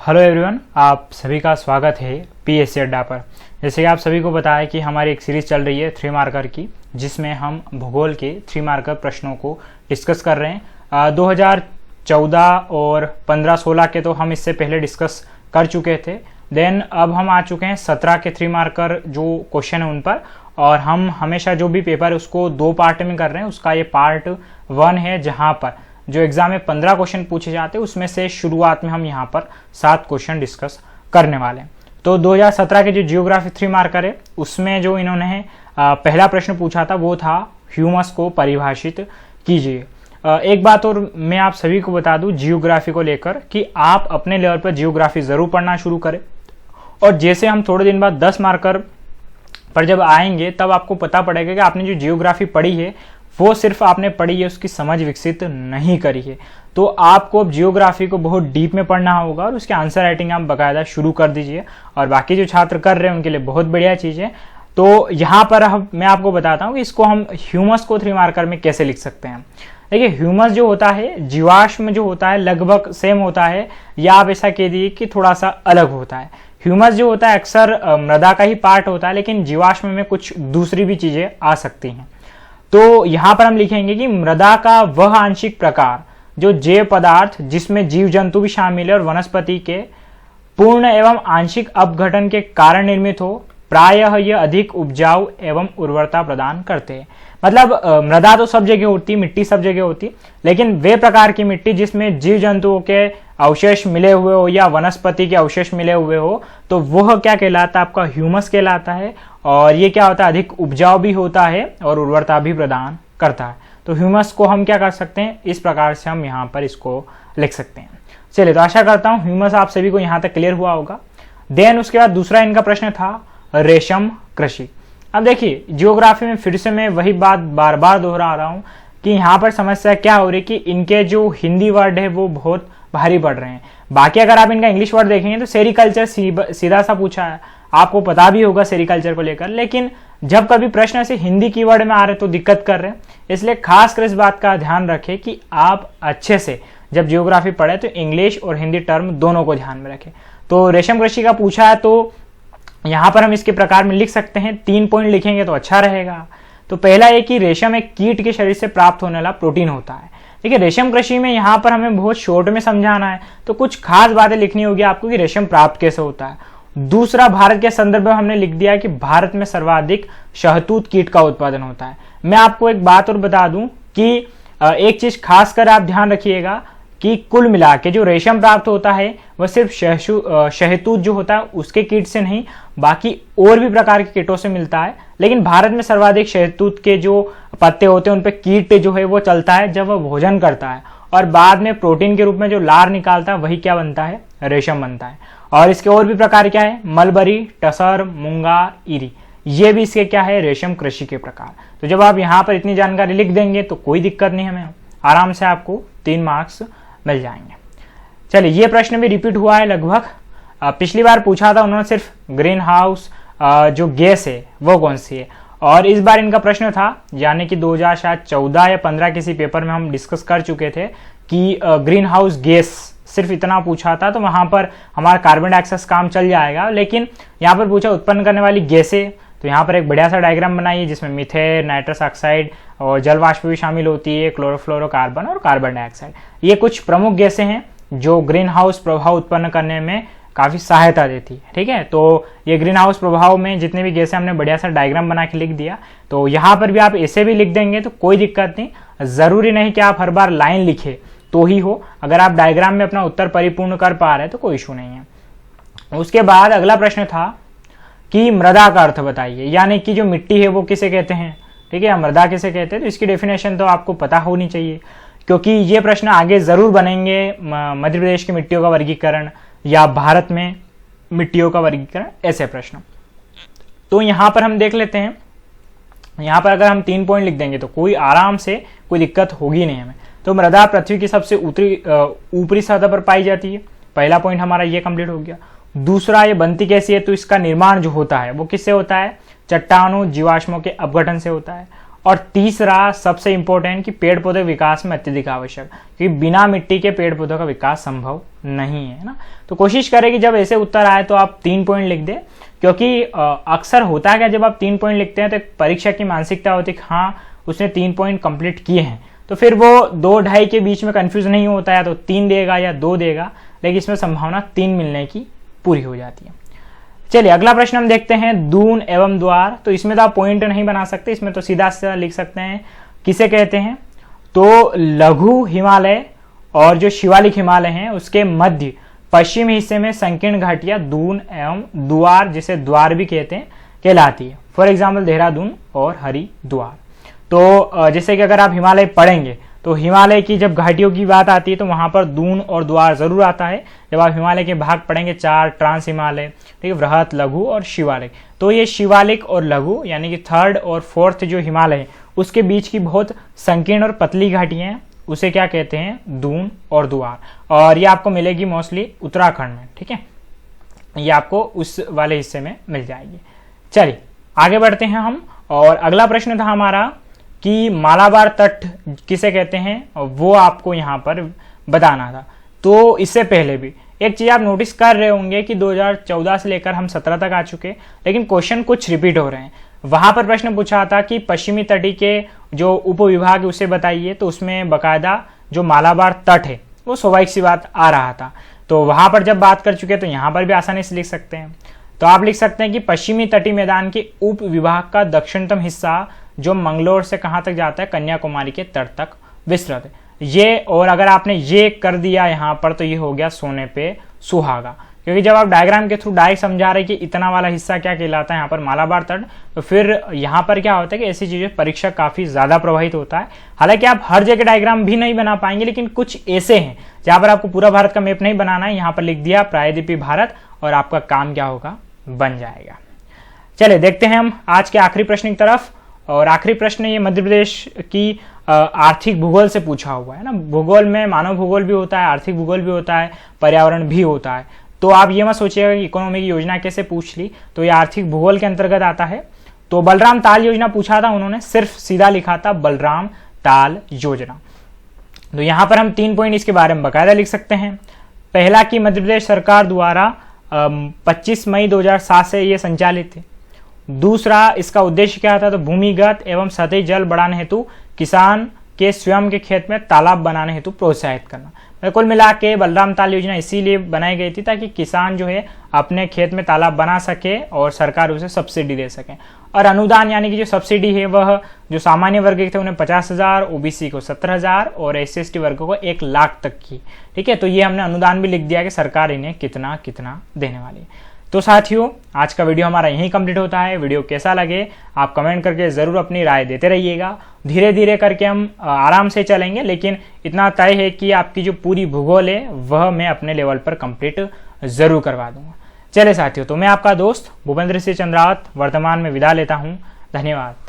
Hello everyone, आप सभी का स्वागत है पीएससी अड्डा पर। जैसे कि आप सभी को पता है कि हमारी एक सीरीज चल रही है 3 मार्कर की, जिसमें हम भूगोल के 3 मार्कर प्रश्नों को डिस्कस कर रहे हैं। 2014 और 15-16 के तो हम इससे पहले डिस्कस कर चुके थे। देन अब हम आ चुके हैं 17 के 3 मार्कर जो क्वेश्चन है उन पर, और हम हमेशा जो भी पेपर है उसको 2 पार्ट में कर रहे हैं। उसका ये पार्ट 1 है, जहाँ पर जो एग्जाम में 15 क्वेश्चन पूछे जाते हैं उसमें से शुरुआत में हम यहाँ पर 7 क्वेश्चन डिस्कस करने वाले हैं। तो 2017 के जो जियोग्राफी 3 मार्कर है उसमें जो इन्होंने पहला प्रश्न पूछा था वो था ह्यूमस को परिभाषित कीजिए। एक बात और मैं आप सभी को बता दूं जियोग्राफी को लेकर कि आप अपने लेवल पर जियोग्राफी जरूर पढ़ना शुरू करें, और जैसे हम थोड़े दिन बाद 10 मार्कर पर जब आएंगे तब आपको पता पड़ेगा कि आपने जो जियोग्राफी पढ़ी है वो सिर्फ आपने पढ़ी है, उसकी समझ विकसित नहीं करी है। तो आपको अब जियोग्राफी को बहुत डीप में पढ़ना होगा और उसके आंसर राइटिंग आप बाकायदा शुरू कर दीजिए। और बाकी जो छात्र कर रहे हैं उनके लिए बहुत बढ़िया चीज़ है। तो यहाँ पर मैं आपको बताता हूँ कि इसको हम ह्यूमस को 3 मार्कर में कैसे लिख सकते हैं। देखिए, ह्यूमस जो होता है जीवाश्म जो होता है लगभग सेम होता है, या आप ऐसा कह दीजिए कि थोड़ा सा अलग होता है। ह्यूमस जो होता है अक्सर मृदा का ही पार्ट होता है, लेकिन जीवाश्म में कुछ दूसरी भी चीजें आ सकती हैं। तो यहां पर हम लिखेंगे कि मृदा का वह आंशिक प्रकार जो जैव पदार्थ जिसमें जीव जंतु भी शामिल है और वनस्पति के पूर्ण एवं आंशिक अपघटन के कारण निर्मित हो, प्रायः यह अधिक उपजाऊ एवं उर्वरता प्रदान करते हैं। मतलब मृदा तो सब जगह होती, मिट्टी सब जगह होती, लेकिन वे प्रकार की मिट्टी जिसमें जीव जंतुओं के अवशेष मिले हुए हो या वनस्पति के अवशेष मिले हुए हो, तो वह क्या कहलाता है? आपका ह्यूमस कहलाता है। और ये क्या होता है? अधिक उपजाऊ भी होता है और उर्वरता भी प्रदान करता है। तो ह्यूमस को हम क्या कर सकते हैं? इस प्रकार से हम यहाँ पर इसको लिख सकते हैं। चलिए, तो आशा करता हूँ ह्यूमस आप सभी को यहाँ तक क्लियर हुआ होगा। देन उसके बाद दूसरा इनका प्रश्न था रेशम कृषि। अब देखिए, जियोग्राफी में फिर से मैं वही बात बार बार दोहरा रहा हूँ कि यहाँ पर समस्या क्या हो रही है कि इनके जो हिंदी वर्ड है वो बहुत भारी पड़ रहे हैं। बाकी अगर आप इनका इंग्लिश वर्ड देखेंगे तो सेरिकल्चर सीधा सा पूछा है, आपको पता भी होगा सेरिकल्चर को लेकर, लेकिन जब कभी प्रश्न ऐसे हिंदी कीवर्ड में आ रहे तो दिक्कत कर रहे हैं। इसलिए खासकर इस बात का ध्यान रखें कि आप अच्छे से जब जियोग्राफी पढ़े तो इंग्लिश और हिंदी टर्म दोनों को ध्यान में रखें। तो रेशम कृषि का पूछा है, तो यहाँ पर हम इसके प्रकार में लिख सकते हैं। 3 पॉइंट लिखेंगे तो अच्छा रहेगा। तो पहला है कि रेशम एक कीट के शरीर से प्राप्त होने वाला प्रोटीन होता है। देखिए, रेशम कृषि में यहाँ पर हमें बहुत शॉर्ट में समझाना है, तो कुछ खास बातें लिखनी होगी आपको कि रेशम प्राप्त कैसे होता है। दूसरा, भारत के संदर्भ में हमने लिख दिया कि भारत में सर्वाधिक शहतूत कीट का उत्पादन होता है। मैं आपको एक बात और बता दूं कि एक चीज खासकर आप ध्यान रखिएगा कि कुल मिला के जो रेशम प्राप्त होता है वह सिर्फ शहतूत जो होता है उसके कीट से नहीं, बाकी और भी प्रकार के कीटों से मिलता है। लेकिन भारत में सर्वाधिक शहतूत के जो पत्ते होते हैं उन पे कीट जो है वो चलता है जब वह भोजन करता है, और बाद में प्रोटीन के रूप में जो लार निकालता है वही क्या बनता है? रेशम बनता है। और इसके और भी प्रकार क्या है? मलबरी, टसर, मूंगा, ईरी, ये भी इसके क्या है? रेशम कृषि के प्रकार। तो जब आप यहाँ पर इतनी जानकारी लिख देंगे तो कोई दिक्कत नहीं, हमें आराम से आपको 3 मार्क्स मिल जाएंगे। चलिए, ये प्रश्न भी रिपीट हुआ है लगभग। पिछली बार पूछा था उन्होंने सिर्फ ग्रीन हाउस जो गैस है वो कौन सी है, और इस बार इनका प्रश्न था, यानी कि 2014 या 15 किसी पेपर में हम डिस्कस कर चुके थे कि ग्रीन हाउस गैस सिर्फ इतना पूछा था, तो वहां पर हमारा कार्बन डाइऑक्साइड काम चल जाएगा। लेकिन यहाँ पर पूछा उत्पन्न करने वाली गैसें, तो यहाँ पर एक बढ़िया सा डायग्राम बनाइए जिसमें मीथेन, नाइट्रस ऑक्साइड और जल वाष्प भी शामिल होती है, क्लोरोफ्लोरोकार्बन और कार्बन डाइऑक्साइड। ये कुछ प्रमुख गैसें हैं जो ग्रीन हाउस प्रभाव उत्पन्न करने में काफी सहायता देती है। ठीक है, तो ये ग्रीन हाउस प्रभाव में जितने भी गैसें हमने बढ़िया सा डायग्राम बना के लिख दिया। तो यहाँ पर भी आप ऐसे भी लिख देंगे तो कोई दिक्कत नहीं। जरूरी नहीं कि आप हर बार लाइन लिखे तो ही हो, अगर आप डायग्राम में अपना उत्तर परिपूर्ण कर पा रहे हैं तो कोई इशू नहीं है। उसके बाद अगला प्रश्न था कि मृदा का अर्थ बताइए, यानी कि जो मिट्टी है वो किसे कहते हैं? ठीक है, मृदा किसे कहते हैं? तो इसकी डेफिनेशन तो आपको पता होनी चाहिए, क्योंकि ये प्रश्न आगे जरूर बनेंगे। मध्य प्रदेश की मिट्टियों का वर्गीकरण या भारत में मिट्टियों का वर्गीकरण, ऐसे प्रश्न। तो यहां पर हम देख लेते हैं, यहां पर अगर हम 3 पॉइंट लिख देंगे तो कोई आराम से कोई दिक्कत होगी नहीं हमें। तो मृदा पृथ्वी की सबसे ऊपरी सतह पर पाई जाती है। पहला पॉइंट हमारा ये कंप्लीट हो गया। दूसरा, ये बनती कैसी है? तो इसका निर्माण जो होता है वो किससे होता है? चट्टानों, जीवाश्मों के अपघटन से होता है। और तीसरा सबसे इंपॉर्टेंट कि पेड़ पौधे विकास में अत्यधिक आवश्यक, क्योंकि बिना मिट्टी के पेड़ पौधों का विकास संभव नहीं है ना। तो कोशिश करें कि जब ऐसे उत्तर आए तो आप 3 पॉइंट लिख दें, क्योंकि अक्सर होता है कि जब आप 3 पॉइंट लिखते हैं तो परीक्षा की मानसिकता होती है कि हाँ उसने 3 पॉइंट कंप्लीट किए हैं, तो फिर वो 2-2.5 के बीच में कंफ्यूज नहीं होता है, तो 3 देगा या 2 देगा, लेकिन इसमें संभावना 3 मिलने की पूरी हो जाती है। चलिए अगला प्रश्न हम देखते हैं, दून एवं द्वार। तो इसमें तो आप पॉइंट नहीं बना सकते, इसमें तो सीधा सीधा लिख सकते हैं किसे कहते हैं। तो लघु हिमालय और जो शिवालिक हिमालय हैं उसके मध्य पश्चिमी हिस्से में संकीर्ण घाटियां दून एवं द्वार, जिसे द्वार भी कहते हैं, कहलाती है। फॉर एग्जाम्पल देहरादून और हरिद्वार। तो जैसे कि अगर आप हिमालय पढ़ेंगे तो हिमालय की जब घाटियों की बात आती है तो वहां पर दून और द्वार जरूर आता है। जब आप हिमालय के भाग पढ़ेंगे 4 ट्रांस हिमालय, ठीक है, वृहत, लघु और शिवालिक, तो ये शिवालिक और लघु यानी कि 3rd और 4th जो हिमालय है उसके बीच की बहुत संकीर्ण और पतली घाटियां हैं, उसे क्या कहते हैं, दून और द्वार। और ये आपको मिलेगी मोस्टली उत्तराखंड में, ठीक है, ये आपको उस वाले हिस्से में मिल जाएगी। चलिए आगे बढ़ते हैं हम, और अगला प्रश्न था हमारा कि मालाबार तट किसे कहते हैं, और वो आपको यहाँ पर बताना था। तो इससे पहले भी एक चीज आप नोटिस कर रहे होंगे कि 2014 से लेकर हम 17 तक आ चुके, लेकिन क्वेश्चन कुछ रिपीट हो रहे हैं। वहां पर प्रश्न पूछा था कि पश्चिमी तटी के जो उपविभाग है उसे बताइए, तो उसमें बकायदा जो मालाबार तट है वो स्वाभाविक सी बात आ रहा था। तो वहां पर जब बात कर चुके तो यहाँ पर भी आसानी से लिख सकते हैं। तो आप लिख सकते हैं कि पश्चिमी तटीय मैदान के उप विभाग का दक्षिणतम हिस्सा जो मंगलोर से कहां तक जाता है, कन्याकुमारी के तट तक विस्तृत है ये। और अगर आपने ये कर दिया यहाँ पर तो ये हो गया सोने पे सुहागा, क्योंकि जब आप डायग्राम के थ्रू डायरेक्ट समझा रहे कि इतना वाला हिस्सा क्या कहलाता है यहाँ पर मालाबार तट, तो फिर यहाँ पर क्या होता है कि ऐसी चीजें परीक्षा काफी ज्यादा प्रभावित होता है। हालांकि आप हर जगह डायग्राम भी नहीं बना पाएंगे, लेकिन कुछ ऐसे हैं जहां पर आपको पूरा भारत का मैप नहीं बनाना है, यहाँ पर लिख दिया प्रायद्वीपीय भारत और आपका काम क्या होगा, बन जाएगा। चलिए देखते हैं हम आज के आखिरी प्रश्न की तरफ, और आखिरी प्रश्न ये मध्य प्रदेश की आर्थिक भूगोल से पूछा हुआ है ना। भूगोल में मानव भूगोल भी होता है, आर्थिक भूगोल भी होता है, पर्यावरण भी होता है। तो आप ये मत सोचिएगा कि इकोनॉमी की योजना कैसे पूछ ली, तो ये आर्थिक भूगोल के अंतर्गत आता है। तो बलराम ताल योजना पूछा था, उन्होंने सिर्फ सीधा लिखा था बलराम ताल योजना। तो यहां पर हम 3 पॉइंट इसके बारे में बकायदा लिख सकते हैं। पहला कि मध्य प्रदेश सरकार द्वारा 25 मई 2007 से ये संचालित है। दूसरा, इसका उद्देश्य क्या था, तो भूमिगत एवं सतही जल बढ़ाने हेतु किसान के स्वयं के खेत में तालाब बनाने हेतु प्रोत्साहित करना। कुल मिला के बलराम ताल योजना इसीलिए बनाई गई थी ताकि किसान जो है अपने खेत में तालाब बना सके और सरकार उसे सब्सिडी दे सके। और अनुदान यानी कि जो सब्सिडी है वह जो सामान्य वर्ग के थे उन्हें 50,000, ओबीसी को 17,000 और SC/ST वर्ग को 1 लाख तक की, ठीक है। तो ये हमने अनुदान भी लिख दिया कि सरकार इन्हें कितना कितना देने वाली है। तो साथियों आज का वीडियो हमारा यहीं कंप्लीट होता है। वीडियो कैसा लगे आप कमेंट करके ज़रूर अपनी राय देते रहिएगा। धीरे धीरे करके हम आराम से चलेंगे, लेकिन इतना तय है कि आपकी जो पूरी भूगोल है वह मैं अपने लेवल पर कंप्लीट ज़रूर करवा दूंगा। चले साथियों, तो मैं आपका दोस्त भूपेंद्र सिंह चंद्रावत वर्तमान में विदा लेता हूँ। धन्यवाद।